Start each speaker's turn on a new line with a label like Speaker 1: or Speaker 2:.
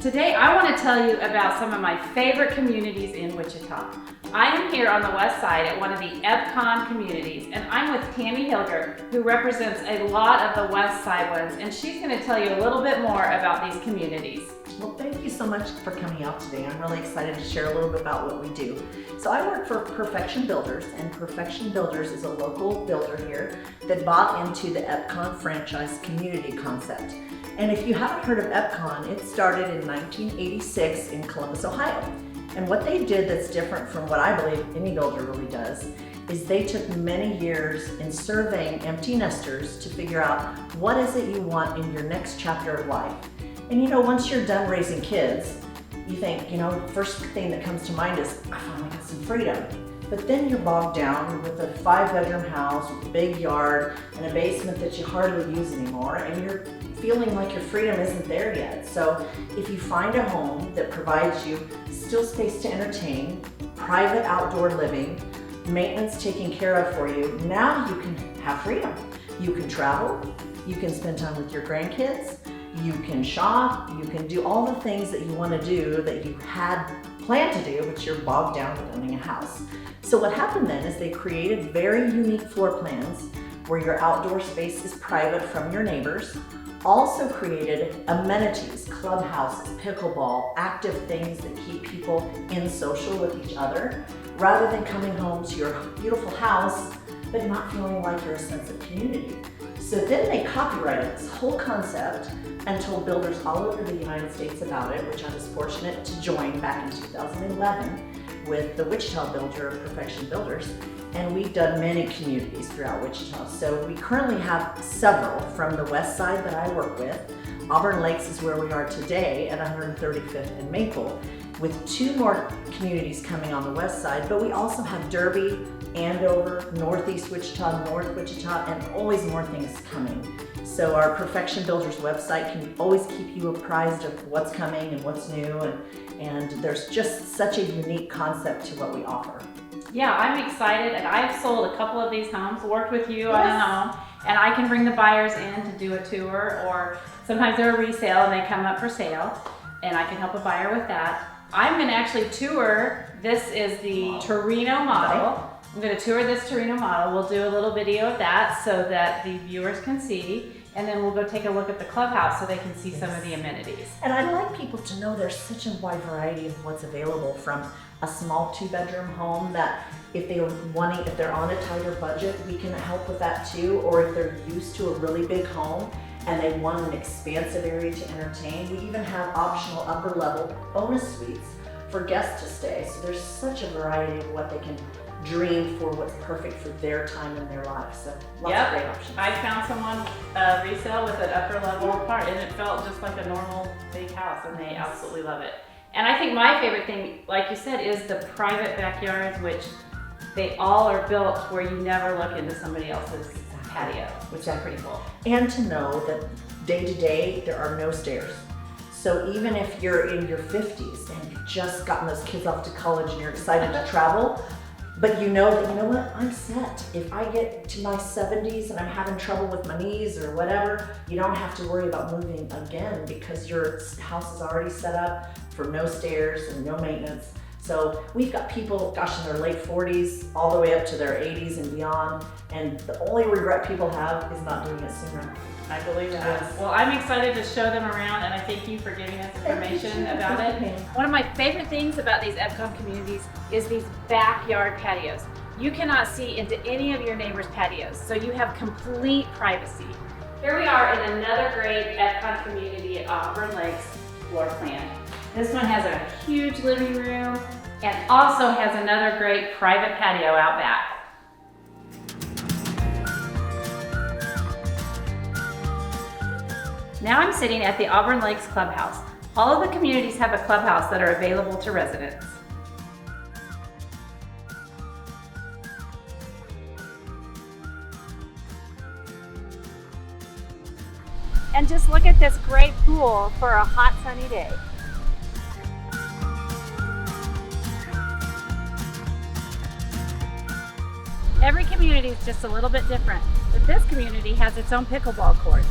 Speaker 1: Today I want to tell you about some of my favorite communities in Wichita. I am here on the west side at one of the EPCON communities, and I'm with Tammy Hilger, who represents a lot of the west side ones, and she's going to tell you a little bit more about these communities.
Speaker 2: Well, thank you so much for coming out today. I'm really excited to share a little bit about what we do. So I work for Perfection Builders, and Perfection Builders is a local builder here that bought into the EPCON franchise community concept. And if you haven't heard of EPCON, it started in 1986 in Columbus, Ohio. And what they did that's different from what I believe any builder really does is they took many years in surveying empty nesters to figure out what is it you want in your next chapter of life. And you know, once you're done raising kids, you think, you know, first thing that comes to mind is, I finally got some freedom. But then you're bogged down with a 5-bedroom house with a big yard and a basement that you hardly use anymore, and you're feeling like your freedom isn't there yet. So if you find a home that provides you still space to entertain, private outdoor living, maintenance taken care of for you, now you can have freedom. You can travel, you can spend time with your grandkids, you can shop, you can do all the things that you want to do that you had planned to do, but you're bogged down with owning a house. So what happened then is they created very unique floor plans where your outdoor space is private from your neighbors, also created amenities, clubhouses, pickleball, active things that keep people in social with each other, rather than coming home to your beautiful house but not feeling like you're a sense of community. So then they copyrighted this whole concept and told builders all over the United States about it, which I was fortunate to join back in 2011 with the Wichita builder, Perfection Builders. And we've done many communities throughout Wichita. So we currently have several from the west side that I work with. Auburn Lakes is where we are today at 135th and Maple, with 2 more communities coming on the west side, but we also have Derby, Andover, Northeast Wichita, North Wichita, and always more things coming. So our Perfection Builders website can always keep you apprised of what's coming and what's new, and there's just such a unique concept to what we offer.
Speaker 1: Yeah, I'm excited, and I've sold a couple of these homes, worked with you on a home, and I can bring the buyers in to do a tour, or sometimes they're a resale and they come up for sale, and I can help a buyer with that. I'm going to actually tour. This is the Torino model. I'm going to tour this Torino model. We'll do a little video of that so that the viewers can see, and then we'll go take a look at the clubhouse so they can see some of the amenities.
Speaker 2: And I'd like people to know there's such a wide variety of what's available, from a small 2-bedroom home that if they're on a tighter budget, we can help with that too, or if they're used to a really big home and they want an expansive area to entertain, we even have optional upper level bonus suites for guests to stay. So there's such a variety of what they can dream for, what's perfect for their time in their life. So lots of great options.
Speaker 1: I found someone resale with an upper level part, and it felt just like a normal big house, and they absolutely love it. And I think my favorite thing, like you said, is the private backyards, which they all are built where you never look into somebody else's patio, which is pretty cool.
Speaker 2: And to know that day to day, there are no stairs. So even if you're in your 50s and you've just gotten those kids off to college and you're excited to travel, but you know that, you know what, I'm set. If I get to my 70s and I'm having trouble with my knees or whatever, you don't have to worry about moving again because your house is already set up for no stairs and no maintenance. So we've got people, gosh, in their late 40s all the way up to their 80s and beyond, and the only regret people have is not doing it sooner.
Speaker 1: I believe that. Yes. Well, I'm excited to show them around, and I thank you for giving us information about it. One of my favorite things about these EPCON communities is these backyard patios. You cannot see into any of your neighbors' patios, so you have complete privacy. Here we are in another great EPCON community at Auburn Lakes floor plan. This one has a huge living room and also has another great private patio out back. Now I'm sitting at the Auburn Lakes Clubhouse. All of the communities have a clubhouse that are available to residents. And just look at this great pool for a hot sunny day. Every community is just a little bit different, but this community has its own pickleball courts.